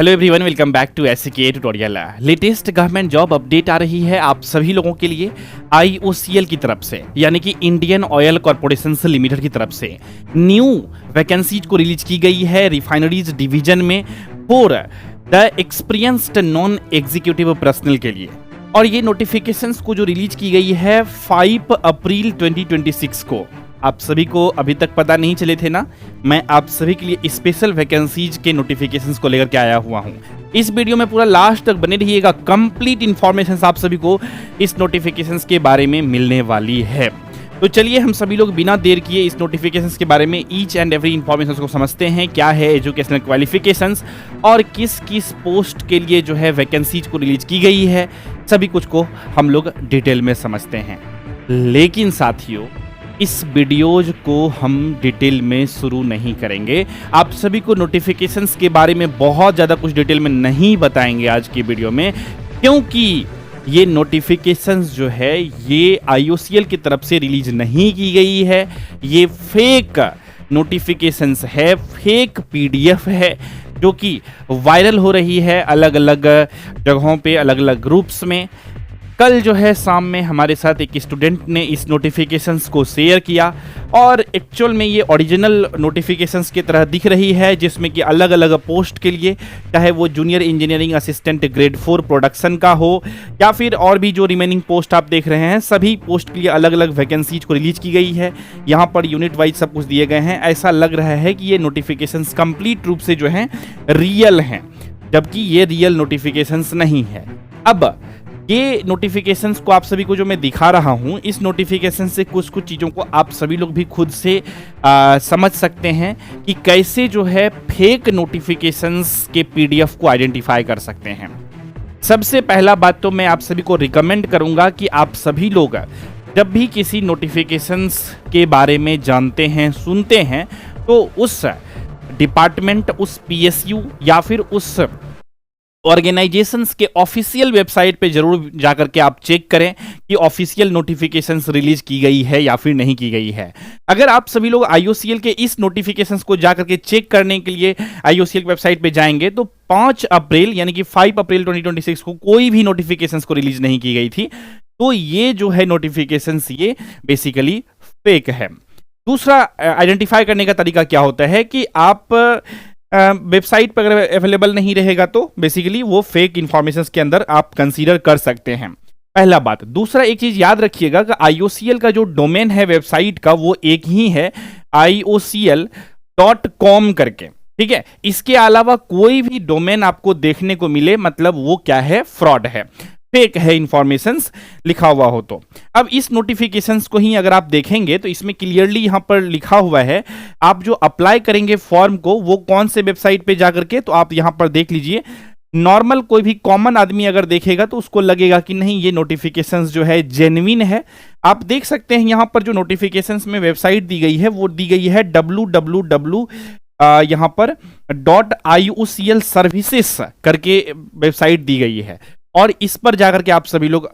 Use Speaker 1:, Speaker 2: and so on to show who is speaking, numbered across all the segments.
Speaker 1: Hello everyone, welcome back to SK tutorial. Latest government job update आ रही है आप सभी लोगों के लिए आईओसीएल की तरफ से, यानी कि इंडियन ऑयल कॉर्पोरेशन लिमिटेड की तरफ से न्यू वैकेंसीज को रिलीज की गई है रिफाइनरीज डिवीजन में for the experienced non executive personal के लिए। और ये नोटिफिकेशंस को जो रिलीज की गई है 5 अप्रैल 2026 को। आप सभी को अभी तक पता नहीं चले थे ना, मैं आप सभी के लिए स्पेशल वैकेंसीज के नोटिफिकेशंस को लेकर के आया हुआ हूं। इस वीडियो में पूरा लास्ट तक बने रहिएगा, कंप्लीट इंफॉर्मेशन आप सभी को इस नोटिफिकेशंस के बारे में मिलने वाली है। तो चलिए हम सभी लोग बिना देर किए इस नोटिफिकेशंस के बारे में ईच एंड एवरी इंफॉर्मेशन को समझते हैं। क्या है एजुकेशनल क्वालिफिकेशंस और किस किस पोस्ट के लिए जो है वैकेंसीज को रिलीज की गई है, सभी कुछ को हम लोग डिटेल में समझते हैं। लेकिन साथियों, इस वीडियोज को हम डिटेल में शुरू नहीं करेंगे। आप सभी को नोटिफिकेशंस के बारे में बहुत ज़्यादा कुछ डिटेल में नहीं बताएंगे आज की वीडियो में, क्योंकि ये नोटिफिकेशंस जो है ये आईओसीएल की तरफ से रिलीज नहीं की गई है। ये फेक नोटिफिकेशंस है, फेक पीडीएफ है जो कि वायरल हो रही है अलग अलग जगहों पे, अलग अलग ग्रुप्स में। कल जो है शाम में हमारे साथ एक स्टूडेंट ने इस नोटिफिकेशंस को शेयर किया और एक्चुअल में ये ओरिजिनल नोटिफिकेशंस की तरह दिख रही है, जिसमें कि अलग अलग पोस्ट के लिए, चाहे वो junior engineering assistant grade 4 production का हो या फिर और भी जो रिमेनिंग पोस्ट आप देख रहे हैं, सभी पोस्ट के लिए अलग अलग वैकेंसीज को रिलीज की गई है। यहाँ पर यूनिट वाइज सब कुछ दिए गए हैं। ऐसा लग रहा है कि ये नोटिफिकेशंस कंप्लीट रूप से जो है रियल हैं, जबकि ये रियल नोटिफिकेशंस नहीं है। अब ये नोटिफिकेशंस को आप सभी को जो मैं दिखा रहा हूं, इस नोटिफिकेशन से कुछ कुछ चीज़ों को आप सभी लोग भी खुद से समझ सकते हैं कि कैसे जो है फेक नोटिफिकेशंस के पीडीएफ को आइडेंटिफाई कर सकते हैं। सबसे पहला बात तो मैं आप सभी को रिकमेंड करूंगा कि आप सभी लोग जब भी किसी नोटिफिकेशंस के बारे में जानते हैं, सुनते हैं, तो उस डिपार्टमेंट, उस पीएसयू या फिर उस ऑर्गेनाइजेशंस के ऑफिशियल वेबसाइट पे जरूर जाकर के आप चेक करें कि ऑफिशियल नोटिफिकेशंस रिलीज की गई है या फिर नहीं की गई है। अगर आप सभी लोग आईओसीएल के इस नोटिफिकेशंस को जाकर के चेक करने के लिए आईओसीएल वेबसाइट पे जाएंगे तो 5 अप्रैल यानी कि 5 अप्रैल 2026 को कोई भी नोटिफिकेशंस को रिलीज नहीं की गई थी। तो ये जो है नोटिफिकेशंस ये बेसिकली फेक है। दूसरा आइडेंटिफाई करने का तरीका क्या होता है कि आप वेबसाइट पर अगर अवेलेबल नहीं रहेगा तो बेसिकली वो फेक इंफॉर्मेशन के अंदर आप कंसीडर कर सकते हैं, पहला बात। दूसरा एक चीज याद रखिएगा कि आईओसीएल का जो डोमेन है वेबसाइट का वो एक ही है, iocl.com करके, ठीक है। इसके अलावा कोई भी डोमेन आपको देखने को मिले मतलब वो क्या है, फ्रॉड है, फेक है, इंफॉर्मेशंस लिखा हुआ हो तो। अब इस नोटिफिकेशंस को ही अगर आप देखेंगे तो इसमें क्लियरली यहां पर लिखा हुआ है, आप जो अप्लाई करेंगे फॉर्म को वो कौन से वेबसाइट पे जाकर के, तो आप यहां पर देख लीजिए। नॉर्मल कोई भी कॉमन आदमी अगर देखेगा तो उसको लगेगा कि नहीं ये नोटिफिकेशंस जो है जेन्युइन है। आप देख सकते हैं यहां पर जो नोटिफिकेशंस में वेबसाइट दी गई है वो दी गई है www यहां पर .iocl सर्विसेज करके वेबसाइट दी गई है, और इस पर जाकर के आप सभी लोग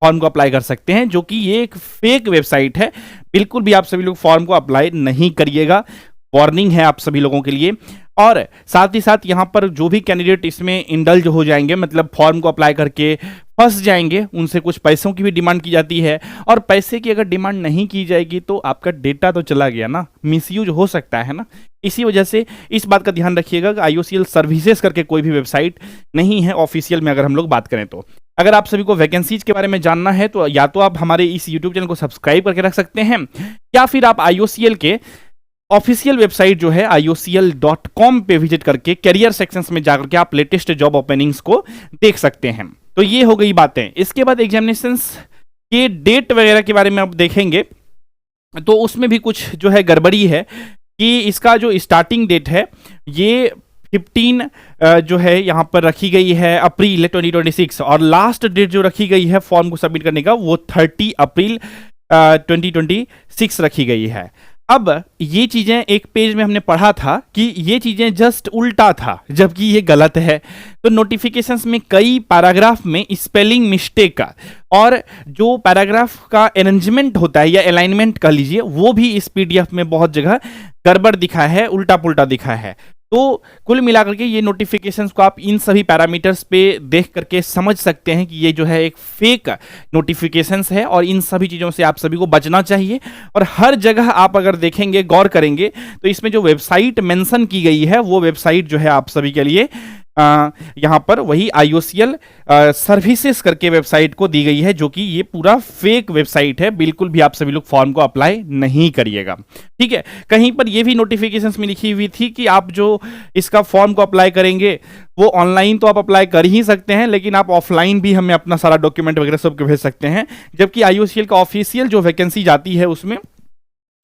Speaker 1: फॉर्म को अप्लाई कर सकते हैं, जो कि ये एक फेक वेबसाइट है। बिल्कुल भी आप सभी लोग फॉर्म को अप्लाई नहीं करिएगा, वार्निंग है आप सभी लोगों के लिए। और साथ ही साथ यहाँ पर जो भी कैंडिडेट इसमें इंडल्ज हो जाएंगे, मतलब फॉर्म को अप्लाई करके फंस जाएंगे, उनसे कुछ पैसों की भी डिमांड की जाती है, और पैसे की अगर डिमांड नहीं की जाएगी तो आपका डेटा तो चला गया ना, मिसयूज हो सकता है ना। इसी वजह से इस बात का ध्यान रखिएगा कि आईओसीएल सर्विसेज करके कोई भी वेबसाइट नहीं है ऑफिशियल में, अगर हम लोग बात करें तो। अगर आप सभी को वैकेंसीज के बारे में जानना है तो या तो आप हमारे इस यूट्यूब चैनल को सब्सक्राइब करके रख सकते हैं, या फिर आप आईओसीएल के ऑफिशियल वेबसाइट जो है iocl.com पे विजिट करके कैरियर सेक्शंस में जाकर के आप लेटेस्ट जॉब ओपनिंग्स को देख सकते हैं। तो ये हो गई बातें। इसके बाद एग्जामिनेशंस के डेट वगैरह के बारे में आप देखेंगे तो उसमें भी कुछ जो है गड़बड़ी है कि इसका जो स्टार्टिंग डेट है ये 15 जो है यहाँ पर रखी गई है अप्रैल 2026, और लास्ट डेट जो रखी गई है फॉर्म को सबमिट करने का वो 30 अप्रैल 2026 रखी गई है। अब ये चीजें एक पेज में हमने पढ़ा था कि ये चीजें जस्ट उल्टा था, जबकि ये गलत है। तो नोटिफिकेशंस में कई पैराग्राफ में स्पेलिंग मिस्टेक का और जो पैराग्राफ का अरेंजमेंट होता है या अलाइनमेंट कह लीजिए, वो भी इस पीडीएफ में बहुत जगह गड़बड़ दिखा है, उल्टा पुल्टा दिखा है। तो कुल मिलाकर के ये नोटिफिकेशंस को आप इन सभी पैरामीटर्स पे देख करके समझ सकते हैं कि ये जो है एक फेक नोटिफिकेशंस है और इन सभी चीज़ों से आप सभी को बचना चाहिए। और हर जगह आप अगर देखेंगे, गौर करेंगे, तो इसमें जो वेबसाइट मेंशन की गई है वो वेबसाइट जो है आप सभी के लिए यहाँ पर वही IOCL सर्विसेज करके वेबसाइट को दी गई है, जो कि ये पूरा फेक वेबसाइट है। बिल्कुल भी आप सभी लोग फॉर्म को अप्लाई नहीं करिएगा, ठीक है। कहीं पर ये भी नोटिफिकेशंस में लिखी हुई थी कि आप जो इसका फॉर्म को अप्लाई करेंगे वो ऑनलाइन तो आप अप्लाई कर ही सकते हैं, लेकिन आप ऑफलाइन भी हमें अपना सारा डॉक्यूमेंट वगैरह सब भेज सकते हैं। जबकि IOCL का ऑफिशियल जो वैकेंसी जाती है उसमें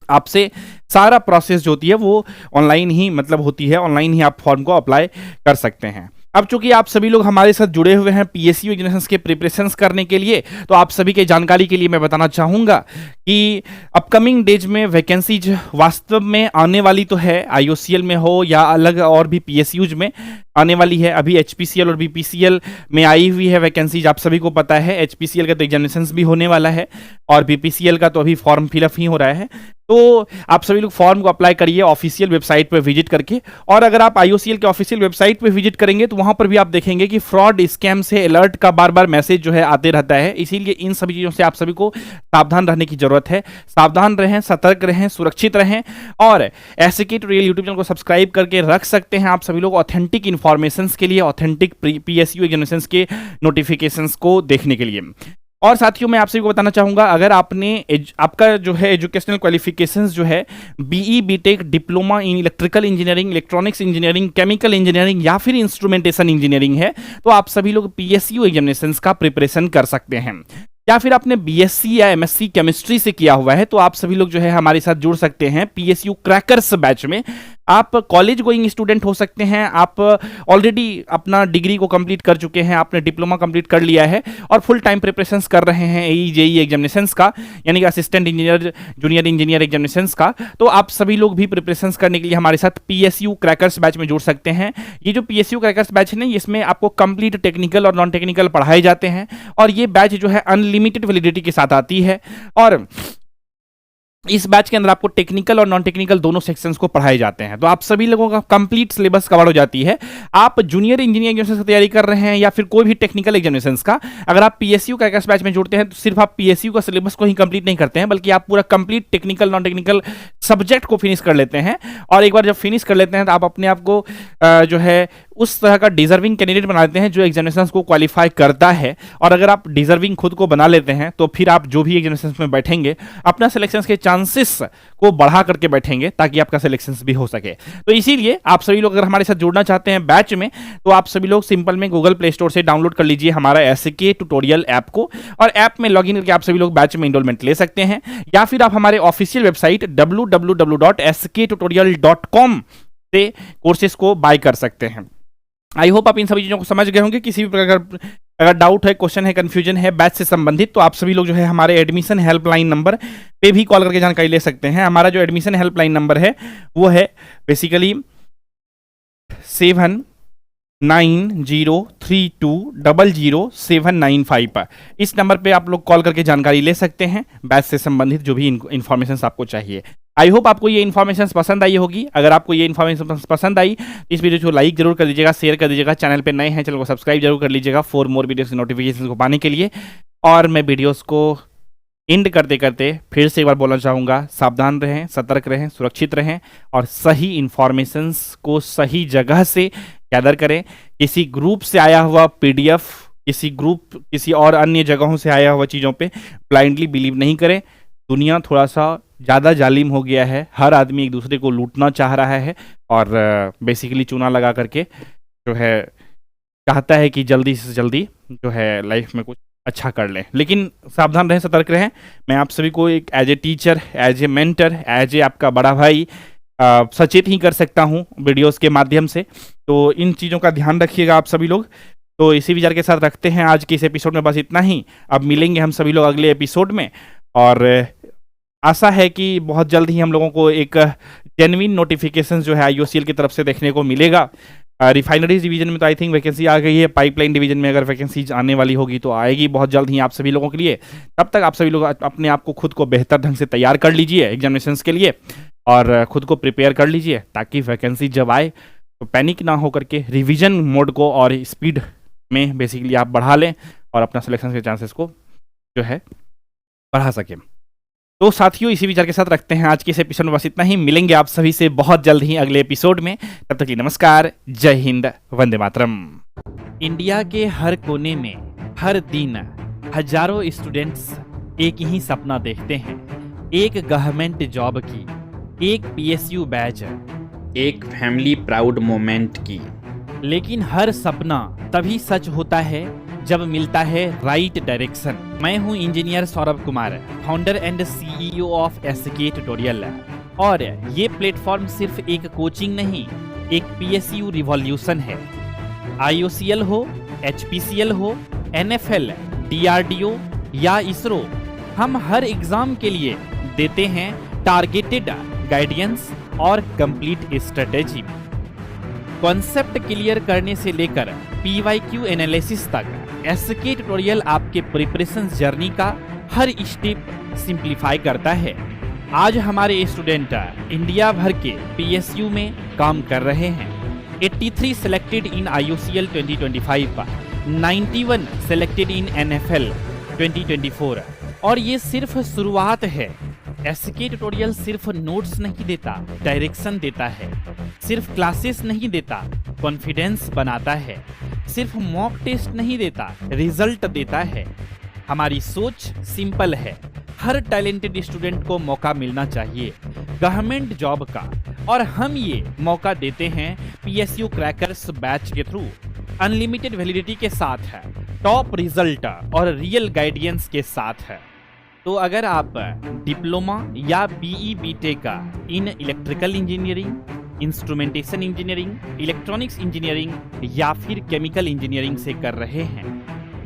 Speaker 1: आपसे सारा प्रोसेस जो होती है वो ऑनलाइन ही मतलब होती है, ऑनलाइन ही आप फॉर्म को अप्लाई कर सकते हैं। अब चूंकि आप सभी लोग हमारे साथ जुड़े हुए हैं PSU एग्जामिनेशंस के प्रिपरेशंस करने के लिए, तो आप सभी के जानकारी के लिए मैं बताना चाहूँगा कि अपकमिंग डेज में वैकेंसीज वास्तव में आने वाली तो है, IOCL में हो या अलग और भी PSUज में आने वाली है। अभी HPCL और BPCL में आई हुई है वैकेंसीज, आप सभी को पता है। HPCL का तो एग्जामिनेशंस भी होने वाला है और BPCL का तो अभी फॉर्म फिलअप ही हो रहा है। तो आप सभी लोग फॉर्म को अप्लाई करिए ऑफिशियल वेबसाइट पर विजिट करके। और अगर आप IOCL के ऑफिशियल वेबसाइट पर विजिट करेंगे तो वहां पर भी आप देखेंगे कि फ्रॉड स्कैम से अलर्ट का बार बार मैसेज जो है आते रहता है। इसीलिए इन सभी चीज़ों से आप सभी को सावधान रहने की जरूरत है। सावधान रहें, सतर्क रहें, सुरक्षित रहें और SK Tutorial यूट्यूब चैनल को सब्सक्राइब करके रख सकते हैं आप सभी लोग ऑथेंटिक इन्फॉर्मेशंस के लिए, ऑथेंटिक PSU एग्जामिनेशंस के नोटिफिकेशंस को देखने के लिए। और साथियों मैं आप सभी को बताना चाहूंगा, अगर आपका जो है एजुकेशनल क्वालिफिकेशंस जो है BE BTech, diploma in electrical engineering, electronics engineering, chemical engineering या फिर इंस्ट्रूमेंटेशन इंजीनियरिंग है, तो आप सभी लोग PSU एग्जामिनेशंस का प्रिपरेशन कर सकते हैं। या फिर आपने BSc या MSc केमिस्ट्री से किया हुआ है तो आप सभी लोग जो है हमारे साथ जुड़ सकते हैं PSU क्रैकर्स बैच में। आप कॉलेज गोइंग स्टूडेंट हो सकते हैं, आप ऑलरेडी अपना डिग्री को कंप्लीट कर चुके हैं, आपने डिप्लोमा कंप्लीट कर लिया है और फुल टाइम प्रिपरेशंस कर रहे हैं AE JE एग्जामिनेशंस का, यानी कि assistant engineer, junior engineer examinations का। तो आप सभी लोग भी प्रिपरेशंस करने के लिए हमारे साथ PSU क्रैकर्स बैच में जुड़ सकते हैं। ये जो PSU क्रैकर्स बैच है ना, इसमें आपको कंप्लीट टेक्निकल और नॉन टेक्निकल पढ़ाए जाते हैं और ये बैच जो है अनलिमिटेड वैलिडिटी के साथ आती है। और इस बैच के अंदर आपको टेक्निकल और नॉन टेक्निकल दोनों सेक्शंस को पढ़ाए जाते हैं। तो आप सभी लोगों का कंप्लीट सिलेबस कवर हो जाती है। आप जूनियर इंजीनियर एग्जामिनेशन की तैयारी कर रहे हैं या फिर कोई भी टेक्निकल एग्जामिनेशंस का, अगर आप PSU क्रैकर्स बैच में जुड़ते हैं तो सिर्फ आप PSU का सिलेबस को ही कंप्लीट नहीं करते हैं, बल्कि आप पूरा complete technical non technical subject को फिनिश कर लेते हैं। और एक बार जब फिनिश कर लेते हैं तो आप अपने आप को जो है उस तरह का डिजर्विंग कैंडिडेट बना देते हैं जो एग्जामिनेशंस को क्वालिफाई करता है। और अगर आप डिजर्विंग खुद को बना लेते हैं तो फिर आप जो भी एग्जामिनेशंस में बैठेंगे अपना सिलेक्शंस के चांसेस को बढ़ा करके बैठेंगे ताकि आपका सिलेक्शंस भी हो सके। तो इसीलिए आप सभी लोग अगर हमारे साथ जुड़ना चाहते हैं बैच में, तो आप सभी लोग सिंपल में गूगल प्ले स्टोर से डाउनलोड कर लीजिए हमारा SK Tutorial ऐप को और ऐप में लॉगिन करके आप सभी लोग बैच में इनरोलमेंट ले सकते हैं। या फिर आप हमारे ऑफिशियल वेबसाइट www.sktutorial.com से कोर्सेज को बाय कर सकते हैं। आई होप आप इन सभी चीज़ों को समझ गए होंगे। किसी भी प्रकार अगर डाउट है, क्वेश्चन है, कंफ्यूजन है बैच से संबंधित, तो आप सभी लोग जो है हमारे एडमिशन हेल्पलाइन नंबर पे भी कॉल करके जानकारी ले सकते हैं। हमारा जो एडमिशन हेल्पलाइन नंबर है वो है बेसिकली 7903200795। इस नंबर पे आप लोग कॉल करके जानकारी ले सकते हैं बैच से संबंधित जो भी इंफॉर्मेशन आपको चाहिए। आई होप आपको ये इन्फॉर्मेशन पसंद आई होगी। अगर आपको ये इन्फॉर्मेशन पसंद आई तो इस वीडियो को लाइक जरूर कर दीजिएगा, शेयर कर दीजिएगा। चैनल पे नए हैं चैनल को सब्सक्राइब जरूर कर लीजिएगा फॉर मोर वीडियोस की नोटिफिकेशन को पाने के लिए। और मैं वीडियोस को एंड करते करते फिर से एक बार बोलना चाहूँगा, सावधान रहें, सतर्क रहें, सुरक्षित रहें और सही इन्फॉर्मेशंस को सही जगह से गैदर करें। किसी ग्रुप से आया हुआ PDF, किसी और अन्य जगहों से आया हुआ चीज़ों पे ब्लाइंडली बिलीव नहीं करें। दुनिया थोड़ा सा ज़्यादा जालिम हो गया है, हर आदमी एक दूसरे को लूटना चाह रहा है और बेसिकली चूना लगा करके जो है चाहता है कि जल्दी से जल्दी जो है लाइफ में कुछ अच्छा कर लें। लेकिन सावधान रहें, सतर्क रहें। मैं आप सभी को एक as a teacher, as a mentor, as a आपका बड़ा भाई सचेत ही कर सकता हूँ वीडियोस के माध्यम से। तो इन चीज़ों का ध्यान रखिएगा आप सभी लोग। तो इसी विचार के साथ रखते हैं आज के इस एपिसोड में बस इतना ही। अब मिलेंगे हम सभी लोग अगले एपिसोड में और आशा है कि बहुत जल्द ही हम लोगों को एक जेन्युइन नोटिफिकेशन जो है IOCL की तरफ से देखने को मिलेगा। रिफाइनरीज डिवीजन में तो आई थिंक वैकेंसी आ गई है, पाइपलाइन डिवीजन में अगर वैकेंसी आने वाली होगी तो आएगी बहुत जल्द ही आप सभी लोगों के लिए। तब तक आप सभी लोग अपने आप को खुद को बेहतर ढंग से तैयार कर लीजिए एग्जामिनेशंस के लिए और खुद को प्रिपेयर कर लीजिए ताकि वैकेंसी जब आए तो पैनिक ना हो करके रिवीजन मोड को और स्पीड में बेसिकली आप बढ़ा लें और अपना सिलेक्शन के चांसेस को जो है बढ़ा सकें। तो साथियों, इसी विचार के साथ रखते हैं आज के इस एपिसोड में बस इतना ही। मिलेंगे आप सभी से बहुत जल्द ही अगले एपिसोड में। तब तक के लिए नमस्कार, जय हिंद, वंदे मातरम। इंडिया के हर कोने में हर दिन हजारों स्टूडेंट्स एक ही सपना देखते हैं, एक गवर्नमेंट जॉब की, एक पीएसयू बैच, एक फैमिली प्राउड मोमेंट की। लेकिन हर सपना तभी सच होता है जब मिलता है राइट डायरेक्शन। मैं हूं engineer Saurabh Kumar, founder and CEO of SK tutorial, और ये प्लेटफॉर्म सिर्फ एक कोचिंग नहीं, एक पीएसयू रिवॉल्यूशन है। आईओसीएल हो, एचपीसीएल हो, एनएफएल, डीआरडीओ या इसरो, हम हर एग्जाम के लिए देते हैं टारगेटेड गाइडेंस और कंप्लीट स्ट्रेटेजी। कॉन्सेप्ट क्लियर करने से लेकर पीवाईक्यू एनालिसिस तक एसके ट्यूटोरियल आपके प्रिपरेशन जर्नी का हर स्टेप सिंप्लीफाई करता है। आज हमारे स्टूडेंट इंडिया भर के पीएसयू में काम कर रहे हैं। 83 selected in IOCL 2025, 91 selected in NFL 2024, और ये सिर्फ शुरुआत है। एसके ट्यूटोरियल सिर्फ नोट्स नहीं देता, डायरेक्शन देता है। सिर्फ क्लासेस नहीं देता, कॉन्फिडेंस बनाता है। सिर्फ मॉक टेस्ट नहीं देता, रिजल्ट देता है। हमारी सोच सिंपल है, हर टैलेंटेड स्टूडेंट को मौका मिलना चाहिए गवर्नमेंट जॉब का, और हम ये मौका देते हैं पीएसयू क्रैकर्स बैच के थ्रू, अनलिमिटेड वैलिडिटी के साथ है, टॉप रिजल्ट और रियल गाइडेंस के साथ है। तो अगर आप डिप्लोमा या BE BTech in electrical engineering, instrumentation engineering, electronics engineering या फिर केमिकल इंजीनियरिंग से कर रहे हैं,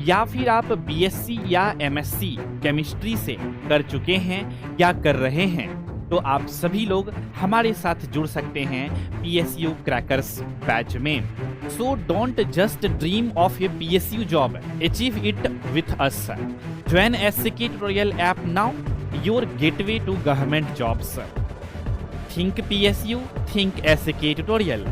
Speaker 1: या फिर आप बीएससी या एमएससी केमिस्ट्री से कर चुके हैं या कर रहे हैं, तो आप सभी लोग हमारे साथ जुड़ सकते हैं पीएसयू क्रैकर्स बैच में। So don't just dream of A PSU job, achieve it with us. Join SK Tutorial app now, your gateway to government jobs. Think PSU, think SK Tutorial.